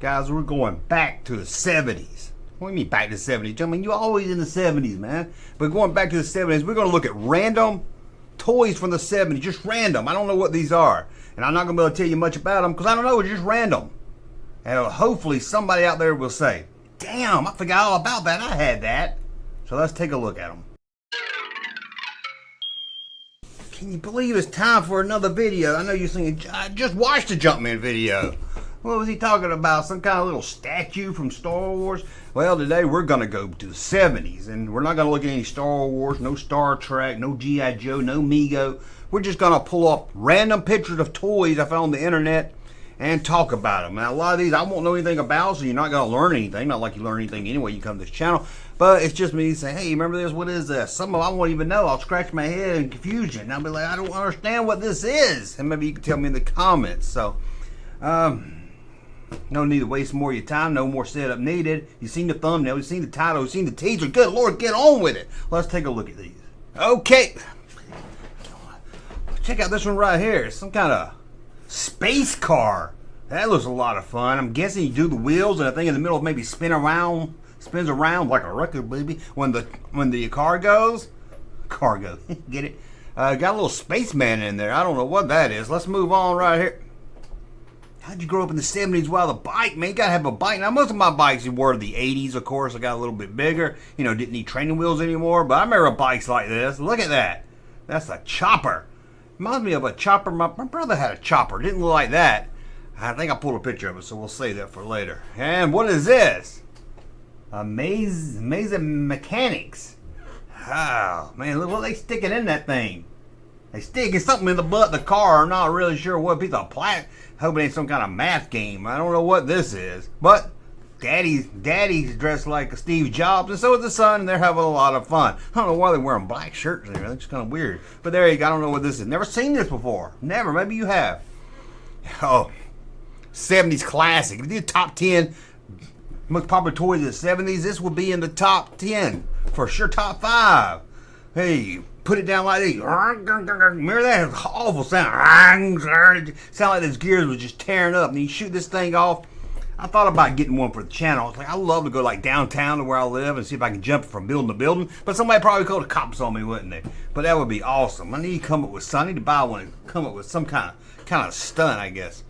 Guys, we're going back to the 70s. What do you mean back to the 70s? I mean, you're always in the 70s, man. But going back to the 70s, we're going to look at random toys from the 70s. Just random. I don't know what these are. And I'm not going to be able to tell you much about them because I don't know. It's just random. And hopefully somebody out there will say, damn, I forgot all about that. I had that. So let's take a look at them. Can you believe it's time for another video? I know you're thinking, I just watched the Junkman video. What was he talking about? Some kind of little statue from Star Wars? Well, today we're going to go to the 70s. And we're not going to look at any Star Wars, no Star Trek, no G.I. Joe, no Mego. We're just going to pull up random pictures of toys I found on the internet and talk about them. Now, a lot of these I won't know anything about, so you're not going to learn anything. Not like you learn anything anyway you come to this channel. But it's just me saying, hey, remember this? What is this? Some of them I won't even know. I'll scratch my head in confusion. And I'll be like, I don't understand what this is. And maybe you can tell me in the comments. So, no need to waste more of your time. No more setup needed. You've seen the thumbnail. You've seen the title. You've seen the teaser. Good Lord, get on with it. Let's take a look at these. Okay. Check out this one right here. It's some kind of space car. That looks a lot of fun. I'm guessing you do the wheels and the thing in the middle maybe spins around like a record, baby. When the car goes. Get it? Got a little spaceman in there. I don't know what that is. Let's move on right here. How'd you grow up in the 70s without a bike, man? You gotta have a bike. Now, most of my bikes were the 80s, of course. I got a little bit bigger. You know, didn't need training wheels anymore. But I remember bikes like this. Look at that. That's a chopper. Reminds me of a chopper. My brother had a chopper. Didn't look like that. I think I pulled a picture of it, so we'll save that for later. And what is this? Amazing Mechanics. Oh, man, look what they sticking in that thing. They sticking something in the butt of the car. I'm not really sure what piece of plastic. Hope it ain't some kind of math game. I don't know what this is. But Daddy's dressed like Steve Jobs, and so is the son, and they're having a lot of fun. I don't know why they're wearing black shirts and everything. It's kind of weird. But there you go. I don't know what this is. Never seen this before. Never. Maybe you have. Oh, 70s classic. If you do top 10 most popular toys of the 70s, this would be in the top 10. For sure, top 5. Hey, put it down like this. Remember that? Awful sound. Sound like those gears was just tearing up. And you shoot this thing off. I thought about getting one for the channel. I was like, I love to go like downtown to where I live and see if I can jump from building to building. But somebody probably called the cops on me, wouldn't they? But that would be awesome. I need to come up with something. I need to buy one and come up with some kind of stunt, I guess.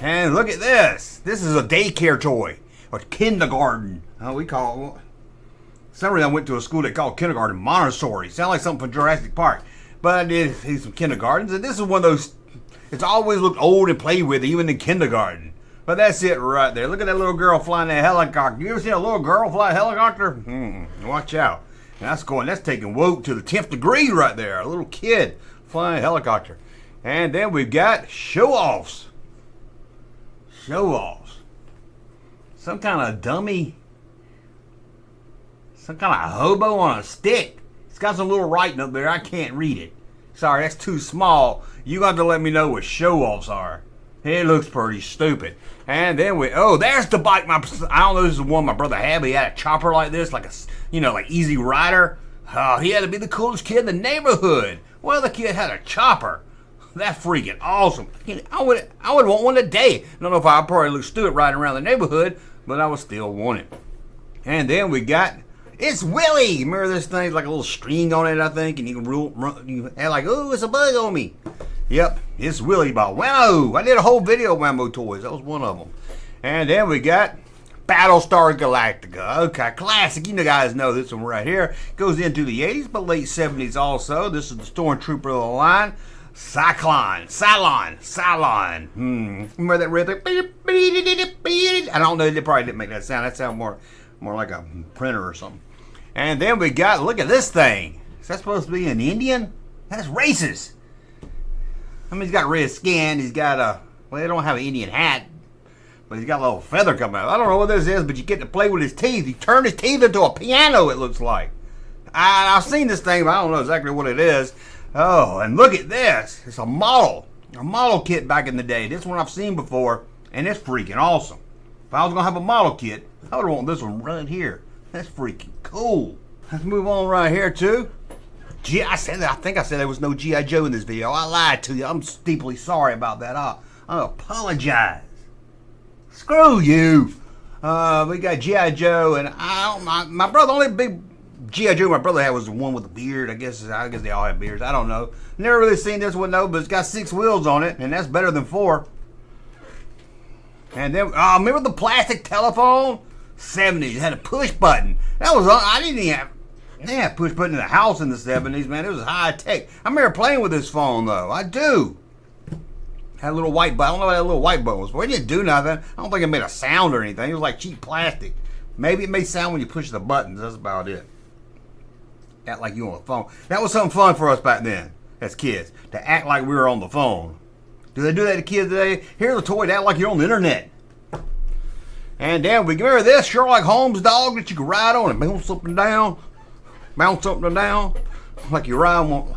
And look at this. This is a daycare toy. Or kindergarten. We call it. Some reason I went to a school they called kindergarten Montessori. Sound like something from Jurassic Park. But I did see some kindergartens. And this is one of those, it's always looked old and played with, even in kindergarten. But that's it right there. Look at that little girl flying that helicopter. You ever seen a little girl fly a helicopter? Watch out. And that's taking woke to the 10th degree right there. A little kid flying a helicopter. And then we've got show-offs. Show-offs. Some kind of dummy. Some kind of hobo on a stick. It's got some little writing up there. I can't read it. Sorry, that's too small. You got to let me know what show-offs are. It looks pretty stupid. And then there's the bike. I don't know if this is the one my brother had, but he had a chopper like this, like like Easy Rider. Oh, he had to be the coolest kid in the neighborhood. Well, the kid had a chopper. That's freaking awesome. I would want one today. I don't know if I probably look stupid riding around the neighborhood, but I would still want it. And then we got, it's Willie. Remember this thing? Like a little string on it, I think, and you can run. You have like, oh, it's a bug on me. Yep, it's Willie by Whammo. I did a whole video of Whammo toys. That was one of them. And then we got Battlestar Galactica. Okay, classic. You guys know this one right here. Goes into the 80s, but late 70s also. This is the Stormtrooper of the line. Cylon. Remember that red thing? I don't know. They probably didn't make that sound. That sounded more like a printer or something. And then we got, look at this thing. Is that supposed to be an Indian? That's racist. I mean, he's got red skin. He's got well, they don't have an Indian hat, but he's got a little feather coming out. I don't know what this is, but you get to play with his teeth. He turned his teeth into a piano, it looks like. I've seen this thing, but I don't know exactly what it is. Oh, and look at this. It's a model kit back in the day. This one I've seen before, and it's freaking awesome. If I was going to have a model kit, I would want this one right here. That's freaking cool. Let's move on right here, too. I think I said there was no G.I. Joe in this video. I lied to you. I'm deeply sorry about that. I apologize. Screw you. We got G.I. Joe, and my brother, the only big G.I. Joe my brother had was the one with the beard. I guess they all have beards. I don't know. Never really seen this one, though, but it's got 6 wheels on it, and that's better than 4. And then, remember the plastic telephone? 70s. It had a push button. That was, I didn't even have, they had a push button in the house in the 70s, man. It was high tech. I remember playing with this phone, though. I do. Had a little white button. I don't know what that little white button was for. It didn't do nothing. I don't think it made a sound or anything. It was like cheap plastic. Maybe it made sound when you push the buttons. That's about it. Act like you on the phone. That was something fun for us back then, as kids, to act like we were on the phone. Do they do that to kids today? Here's a toy to act like you're on the internet. And then we remember this Sherlock Holmes dog that you could ride on and bounce up and down, like you're riding one.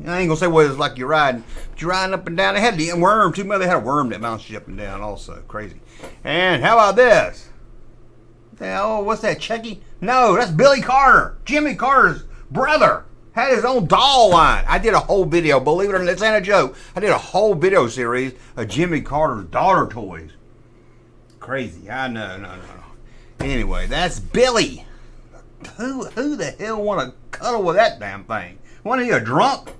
I ain't gonna say what it's like you're riding, but you're riding up and down. They had the worm too. They had a worm that bounced you up and down also. Crazy. And how about this? Oh, what's that, Chucky? No, that's Billy Carter. Jimmy Carter's brother had his own doll line. I did a whole video, believe it or not, this ain't a joke. I did a whole video series of Jimmy Carter's daughter toys. Crazy. I know, no. Anyway, that's Billy. Who the hell want to cuddle with that damn thing? One of you a drunk?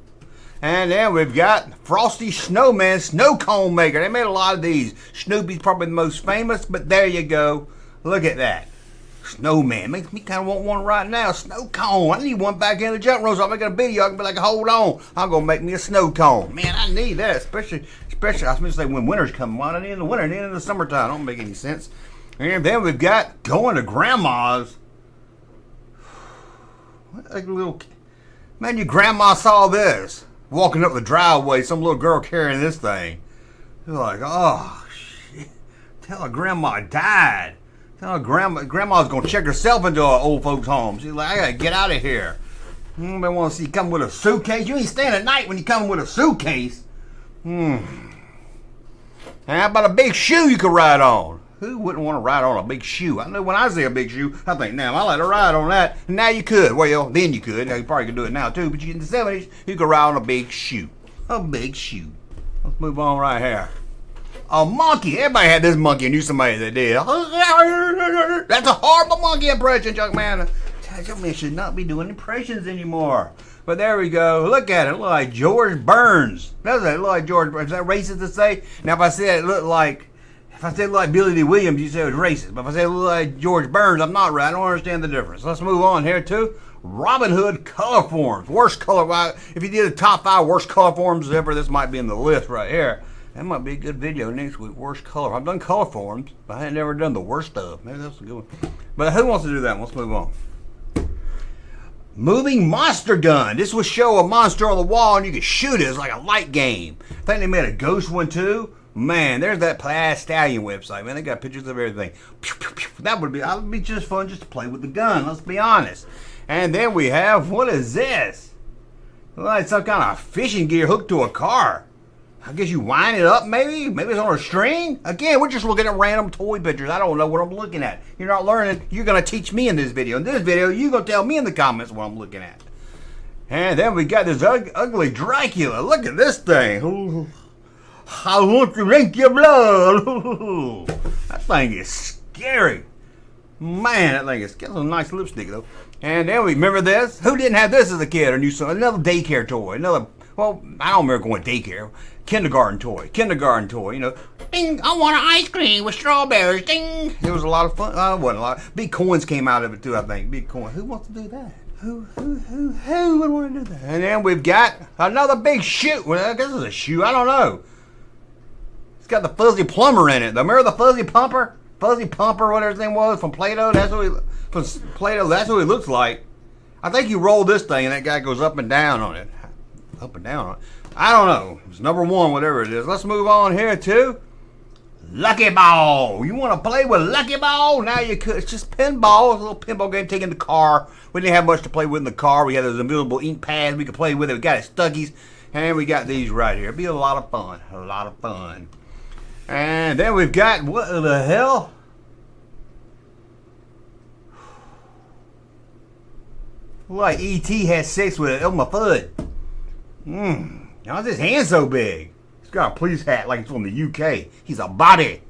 And then we've got Frosty Snowman Snow Cone Maker. They made a lot of these. Snoopy's probably the most famous, but there you go. Look at that. Snowman. Makes me kind of want one right now. Snow cone. I need one back in the junk room, so I'm making a video. I can be like, hold on. I'm going to make me a snow cone. Man, I need that. Especially I was going to say when winter's coming. Why not in the winter and in the summertime? Don't make any sense. And then we've got going to grandma's. What a little... Man, your grandma saw this. Walking up the driveway, some little girl carrying this thing. You're like, oh, shit. Tell her grandma died. Tell her grandma's going to check herself into an old folks' home. She's like, I got to get out of here. Nobody want to see you come with a suitcase. You ain't staying at night when you come with a suitcase. And how about a big shoe you could ride on? Who wouldn't want to ride on a big shoe? I know when I see a big shoe, I think, now I like to ride on that. And now you could. Well, then you could. Now you probably could do it now too. But in the 70s, you could ride on a big shoe. A big shoe. Let's move on right here. A monkey. Everybody had this monkey. I knew somebody that did. That's a horrible monkey impression, Junkman. Junkman should not be doing impressions anymore. But there we go. Look at it. It look like George Burns. Doesn't it look like George Burns? Is that racist to say? Now, if I said it looked like... If I said like Billy D. Williams, you say it was racist. But if I said it looked like George Burns, I'm not right. I don't understand the difference. Let's move on here to Robin Hood color forms. Worst color. If you did the top 5 worst color forms ever, this might be in the list right here. That might be a good video next week. Worst color. I've done color forms, but I ain't never done the worst stuff. Maybe that's a good one. But who wants to do that? Let's move on. Moving monster gun. This will show a monster on the wall and you can shoot it. It's like a light game. I think they made a ghost one too. Man, there's that Plaid Stallion website. Man, they got pictures of everything. That would be just fun just to play with the gun. Let's be honest. And then we have, what is this? Like some kind of fishing gear hooked to a car. I guess you wind it up maybe? Maybe it's on a string? Again, we're just looking at random toy pictures. I don't know what I'm looking at. You're not learning. You're going to teach me in this video. In this video, you're going to tell me in the comments what I'm looking at. And then we got this ugly Dracula. Look at this thing. Ooh. I want to drink your blood. That thing is scary. Man, that thing is got some nice lipstick though. And then we remember this. Who didn't have this as a kid or knew something? Another daycare toy. Well, I don't remember going to daycare. Kindergarten toy. You know, ding, I want an ice cream with strawberries. Ding. It was a lot of fun. It wasn't a lot. Big coins came out of it too, I think. Big coins. Who wants to do that? Who would want to do that? And then we've got another big shoe. Well, I guess it's a shoe. I don't know. It's got the fuzzy plumber in it. Remember the fuzzy pumper? Fuzzy pumper, whatever his name was, from Play-Doh? That's what he looks like. I think you roll this thing and that guy goes up and down on it. Up and down on it. I don't know. It's number 1, whatever it is. Let's move on here to Lucky Ball. You want to play with Lucky Ball? Now you could. It's just pinball. It's a little pinball game taken in the car. We didn't have much to play with in the car. We had those invisible ink pads we could play with it. We got it Stuggies. And we got these right here. It'd be a lot of fun. A lot of fun. And then we've got, what the hell? Like E.T. has sex with Elmer Fudd. How's his hand so big? He's got a police hat like it's from the UK. He's a body.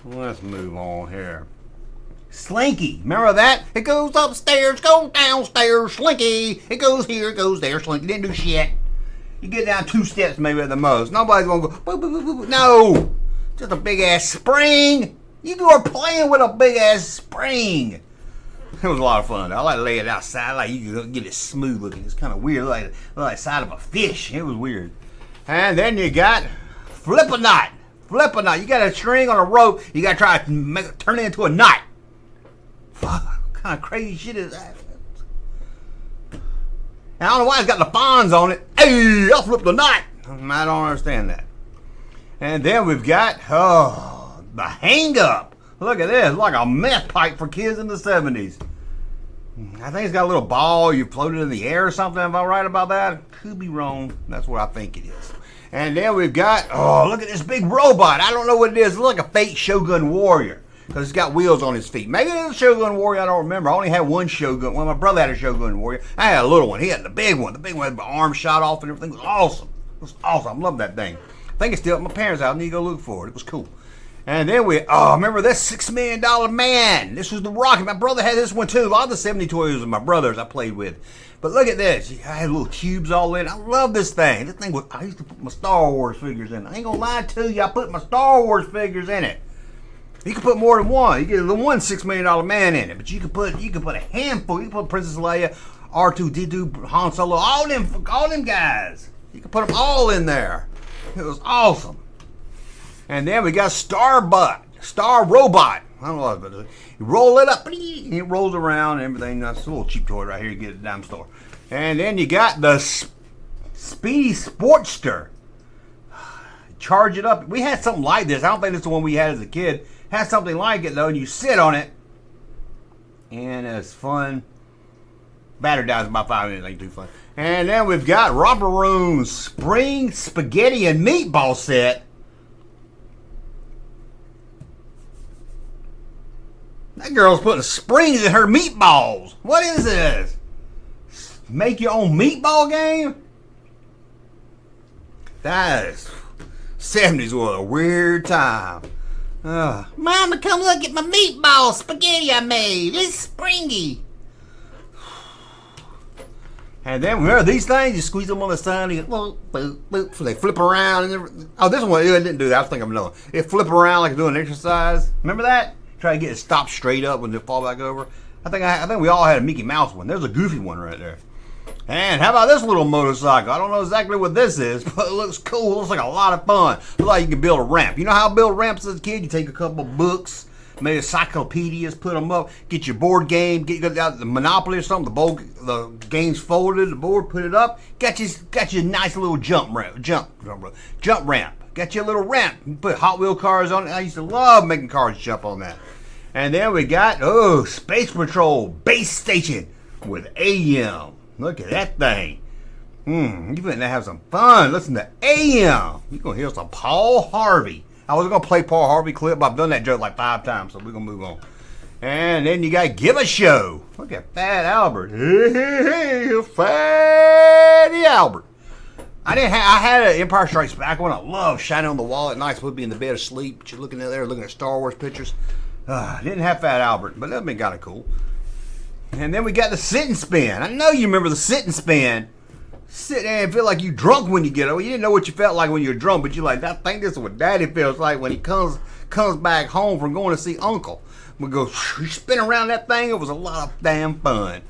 Let's move on here. Slinky, remember that? It goes upstairs, goes downstairs, Slinky. It goes here, it goes there, Slinky. Didn't do shit. You get down 2 steps maybe at the most. Nobody's gonna go, boo, boo, boo, boo. No! Just a big ass spring. You are playing with a big ass spring. It was a lot of fun though. I like to lay it outside, like you can get it smooth looking. It's kind of weird, like the side of a fish. It was weird. And then you got flip a knot. Flip a knot. You got a string on a rope. You got to try to turn it into a knot. What kind of crazy shit is that? And I don't know why it's got the fawns on it. Hey, I'll flip the knot. I don't understand that. And then we've got, the hang up. Look at this. It's like a meth pipe for kids in the 70s. I think it's got a little ball. You float it in the air or something. Am I right about that? Could be wrong. That's what I think it is. And then we've got, look at this big robot. I don't know what it is. It's like a fake Shogun warrior. Because it's got wheels on his feet. Maybe it's a Shogun warrior, I don't remember. I only had one Shogun. Well, my brother had a Shogun warrior. I had a little one. He had the big one. The big one had my arm shot off and everything. It was awesome. It was awesome. I love that thing. I think it's still at my parents' house. I need to go look for it. It was cool. And then remember this $6 Million Man. This was the Rocket. My brother had this one too. A lot of the 70 toys of my brothers I played with. But look at this. I had little cubes all in. I love this thing. This thing I used to put my Star Wars figures in it. I ain't gonna lie to you. I put my Star Wars figures in it. You can put more than one. You get the one $6 Million Man in it, but you can put a handful. You can put Princess Leia, R2D2, Han Solo, all them guys. You can put them all in there. It was awesome. And then we got Star Robot. I don't know what it is. You roll it up, and it rolls around and everything. That's a little cheap toy right here. You get at the dime store. And then you got the Speedy Sportster. Charge it up. We had something like this. I don't think it's the one we had as a kid. Has something like it though, and you sit on it, and it's fun. Battery dies in about 5 minutes. Ain't too fun. And then we've got Romper Room's Spring Spaghetti and Meatball Set. That girl's putting springs in her meatballs. What is this? Make your own meatball game? That is 70s was a weird time. Mama, come look at my meatball spaghetti I made. It's springy. And then remember these things? You squeeze them on the side, and you go, boop, boop, boop. So they flip around. And this one, it didn't do that. I was thinking of another one. It flip around like doing exercise. Remember that? Try to get it stopped straight up when they fall back over. I think we all had a Mickey Mouse one. There's a Goofy one right there. And how about this little motorcycle? I don't know exactly what this is, but it looks cool. It looks like a lot of fun. Looks like you can build a ramp. You know how to build ramps as a kid? You take a couple of books, maybe encyclopedias, put them up, get your board game, get out the Monopoly or something. The game's folded, the board, put it up. Got you a nice little jump ramp. Got you a little ramp. You put Hot Wheel cars on it. I used to love making cars jump on that. And then we got, Space Patrol Base Station with AM. Look at that thing. You finna have some fun. Listen to AM. You're going to hear some Paul Harvey. I was going to play Paul Harvey clip, but I've done that joke like 5 times, so we're going to move on. And then you got Give a Show. Look at Fat Albert. Hey, Fatty Albert. I had an Empire Strikes Back one. I love shining on the wall at night. Supposed to be in the bed asleep, but you're looking at there, looking at Star Wars pictures. Didn't have Fat Albert, but that'd been kind of cool. And then we got the Sit and Spin. I know you remember the Sit and Spin. Sit there and feel like you drunk when you get over. You didn't know what you felt like when you're drunk, but you're like, I think this is what Daddy feels like when he comes back home from going to see Uncle. We go spin around that thing. It was a lot of damn fun.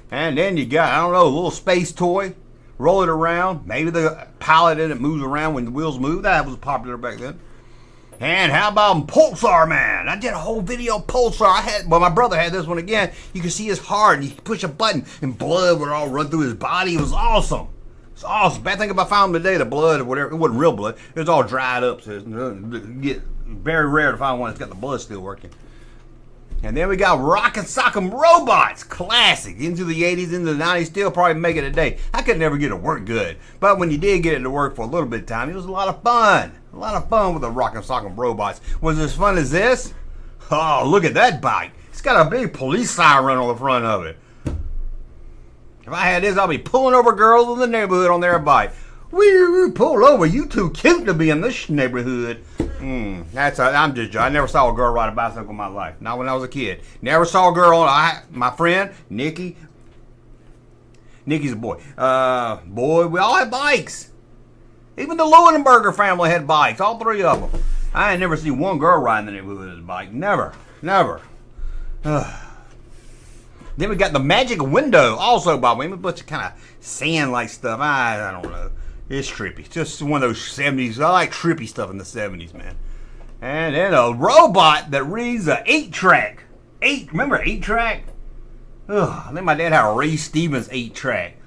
And then you got, I don't know, a little space toy. Roll it around. Maybe the pilot in it moves around when the wheels move. That was popular back then. And how about Pulsar Man? I did a whole video of Pulsar. My brother had this one again. You can see his heart, and you push a button, and blood would all run through his body. It was awesome. It's awesome. Bad thing about finding today, the blood or whatever, it wasn't real blood. It was all dried up, so it get very rare to find one that's got the blood still working. And then we got Rockin' Sock'em Robots, classic. Into the 80s, into the 90s, still probably make it today. I could never get it to work good. But when you did get it to work for a little bit of time, it was a lot of fun. A lot of fun with the Rockin' Sock'em Robots. Was it as fun as this? Oh, look at that bike. It's got a big police siren on the front of it. If I had this, I'd be pulling over girls in the neighborhood on their bike. Wee, pull over. You too cute to be in this neighborhood. I'm just joking. I never saw a girl ride a bicycle in my life. Not when I was a kid. Never saw a girl. My friend Nikki. Nikki's a boy. We all had bikes. Even the Leuenberger family had bikes. All three of them. I ain't never seen one girl riding the neighborhood with a bike. Never. Then we got the magic window, also by me. A bunch of kind of sand-like stuff. I don't know. It's trippy. It's just one of those 70s. I like trippy stuff in the 70s, man. And then a robot that reads a 8-track. Remember 8-track? I think my dad had a Ray Stevens 8-track.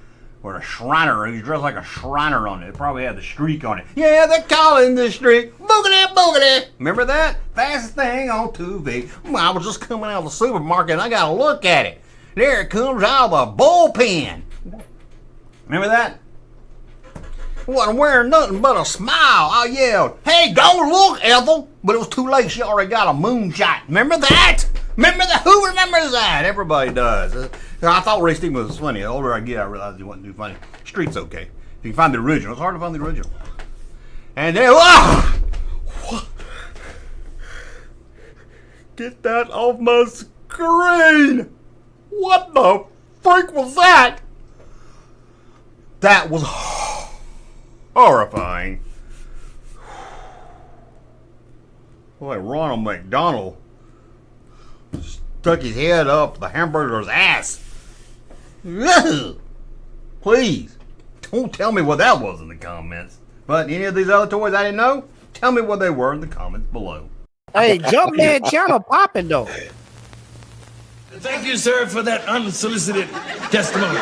Or a Shriner. He was dressed like a Shriner on it. It probably had the streak on it. Yeah, they're calling the streak. Boogity, boogity. Remember that? Fastest thing on TV. I was just coming out of the supermarket and I got to look at it. There it comes out of the bullpen. Remember that? Wasn't wearing nothing but a smile. I yelled, "Hey, don't look, Ethel!" But it was too late. She already got a moonshot. Remember that? Remember that? Who remembers that? Everybody does. I thought Ray Stevens was funny. The older I get, I realized he wasn't too funny. Street's okay. If you can find the original, it's hard to find the original. And then, get that off my screen! What the freak was that? That was horrifying. Boy, Ronald McDonald stuck his head up the hamburger's ass. Ugh. Please, don't tell me what that was in the comments. But any of these other toys I didn't know, tell me what they were in the comments below. Hey, Junkman channel popping though. Thank you, sir, for that unsolicited testimony.